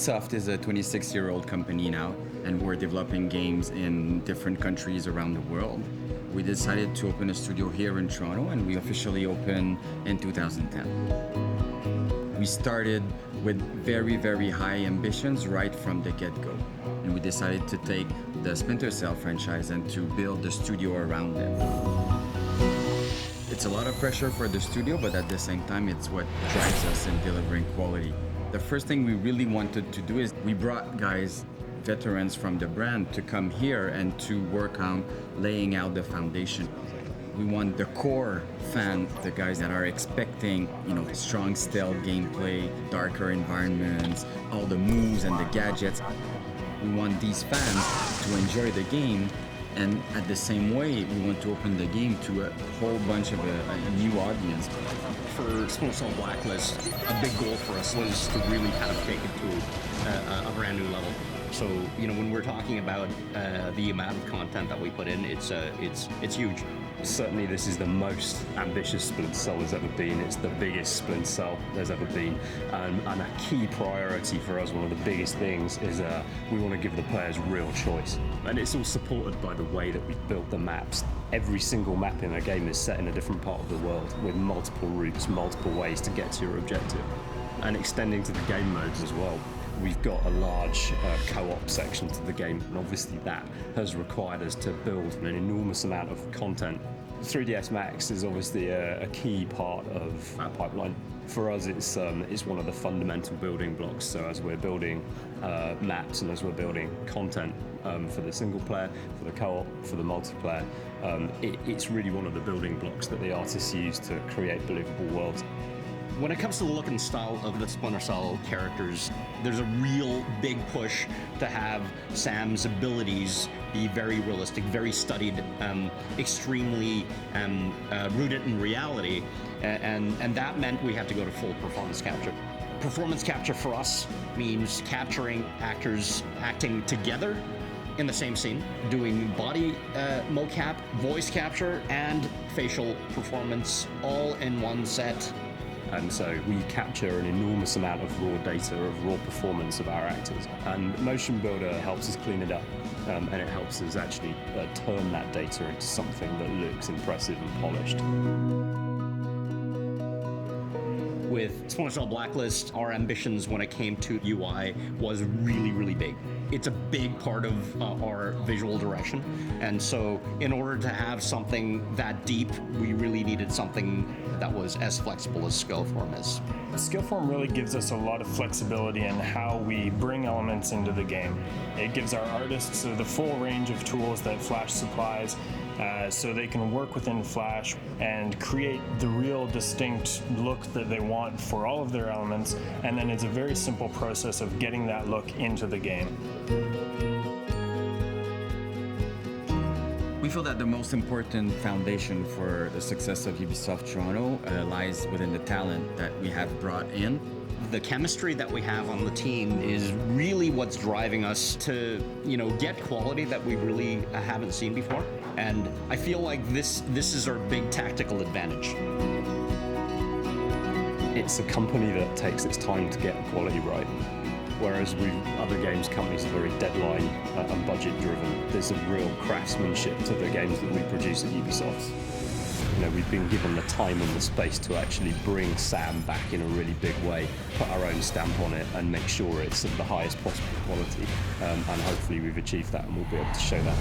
Ubisoft is a 26-year-old company now, and we're developing games in different countries around the world. We decided to open a studio here in Toronto, and we officially opened in 2010. We started with very, very high ambitions right from the get-go. And we decided to take the Splinter Cell franchise and to build the studio around it. It's a lot of pressure for the studio, but at the same time, it's what drives us in delivering quality. The first thing we really wanted to do is we brought guys, veterans from the brand, to come here and to work on laying out the foundation. We want the core fan, the guys that are expecting, strong stealth gameplay, darker environments, all the moves and the gadgets. We want these fans to enjoy the game, and at the same way, we want to open the game to a whole bunch of a new audience. For Splinter Cell Blacklist, a big goal for us was to really kind of take it to a brand new level. So, when we're talking about the amount of content that we put in, it's huge. Certainly this is the most ambitious Splinter Cell there's ever been. It's the biggest Splinter Cell there's ever been. And a key priority for us, one of the biggest things, is we want to give the players real choice. And it's all supported by the way that we've built the maps. Every single map in the game is set in a different part of the world with multiple routes, multiple ways to get to your objective. And extending to the game modes as well. We've got a large co-op section to the game, and obviously that has required us to build an enormous amount of content. 3ds Max is obviously a key part of our pipeline. For us, it's one of the fundamental building blocks. So as we're building maps and as we're building content for the single player, for the co-op, for the multiplayer, it's really one of the building blocks that the artists use to create believable worlds. When it comes to the look and style of the Splinter Cell characters, there's a real big push to have Sam's abilities be very realistic, very studied, extremely rooted in reality, and that meant we had to go to full performance capture. Performance capture for us means capturing actors acting together in the same scene, doing body mocap, voice capture, and facial performance all in one set. And so we capture an enormous amount of raw data, of raw performance of our actors. And MotionBuilder helps us clean it up, and it helps us actually turn that data into something that looks impressive and polished. With Splinter Cell Blacklist, our ambitions when it came to UI was really, really big. It's a big part of our visual direction. And so in order to have something that deep, we really needed something that was as flexible as Scaleform is. Scaleform really gives us a lot of flexibility in how we bring elements into the game. It gives our artists the full range of tools that Flash supplies, so they can work within Flash and create the real distinct look that they want for all of their elements, and then it's a very simple process of getting that look into the game. We feel that the most important foundation for the success of Ubisoft Toronto lies within the talent that we have brought in. The chemistry that we have on the team is really what's driving us to, get quality that we really haven't seen before. And I feel like this is our big tactical advantage. It's a company that takes its time to get quality right. Whereas other games companies are very deadline and budget driven. There's a real craftsmanship to the games that we produce at Ubisoft. We've been given the time and the space to actually bring Sam back in a really big way, put our own stamp on it, and make sure it's of the highest possible quality. And hopefully we've achieved that, and we'll be able to show that.